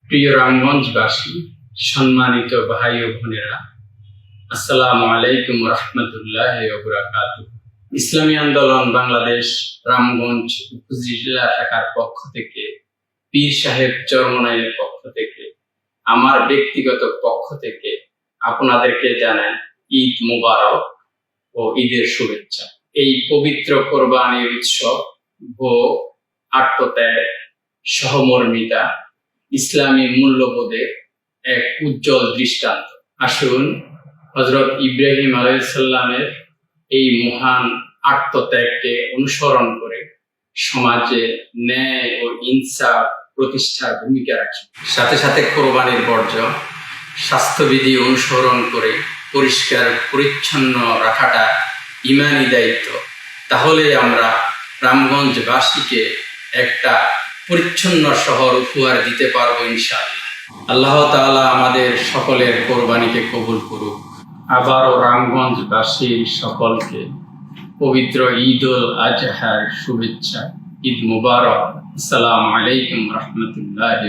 প্রিয় রামগঞ্জবাসী, সম্মানিত ভাই ও বোনেরা, আসসালামু আলাইকুম রহমতুল্লাহি ওয়া বারাকাতুহু। ইসলামী আন্দোলন বাংলাদেশ রামগঞ্জ উপজেলা শাখার পক্ষ থেকে, পীর সাহেব চরমনাইয়ের পক্ষ থেকে, আমার ব্যক্তিগত পক্ষ থেকে আপনাদেরকে জানাই ঈদ মুবারক ও ঈদের শুভেচ্ছা। এই পবিত্র কোরবানির উৎসব ও আত্মত্যাগ, সহমর্মিতা, ইসলামী মূল্যবোধের এক উজ্জ্বল দৃষ্টান্ত। আসুন হযরত ইব্রাহিম আলাইহিস সালামের এই মহান আত্মত্যাগকে অনুসরণ করে সমাজে ন্যায় ও ইনসাফ প্রতিষ্ঠার ভূমিকা রাখি। সাথে সাথে কোরবানির বর্জ্য স্বাস্থ্যবিধি অনুসরণ করে পরিষ্কার পরিচ্ছন্ন রাখাটা ঈমানি দায়িত্ব। তাহলে আমরা রামগঞ্জবাসীকে একটা পরিচ্ছন্ন শহর উপহার দিতে পারবো ইনশাআল্লাহ। আল্লাহ তাআলা আমাদের সকলের কোরবানিকে কবুল করুক। আবারও রামগঞ্জবাসীর সকলকে পবিত্র ঈদ উল আজহার শুভেচ্ছা। ঈদ মুবারক। আসসালামু আলাইকুম রহমতুল্লাহ।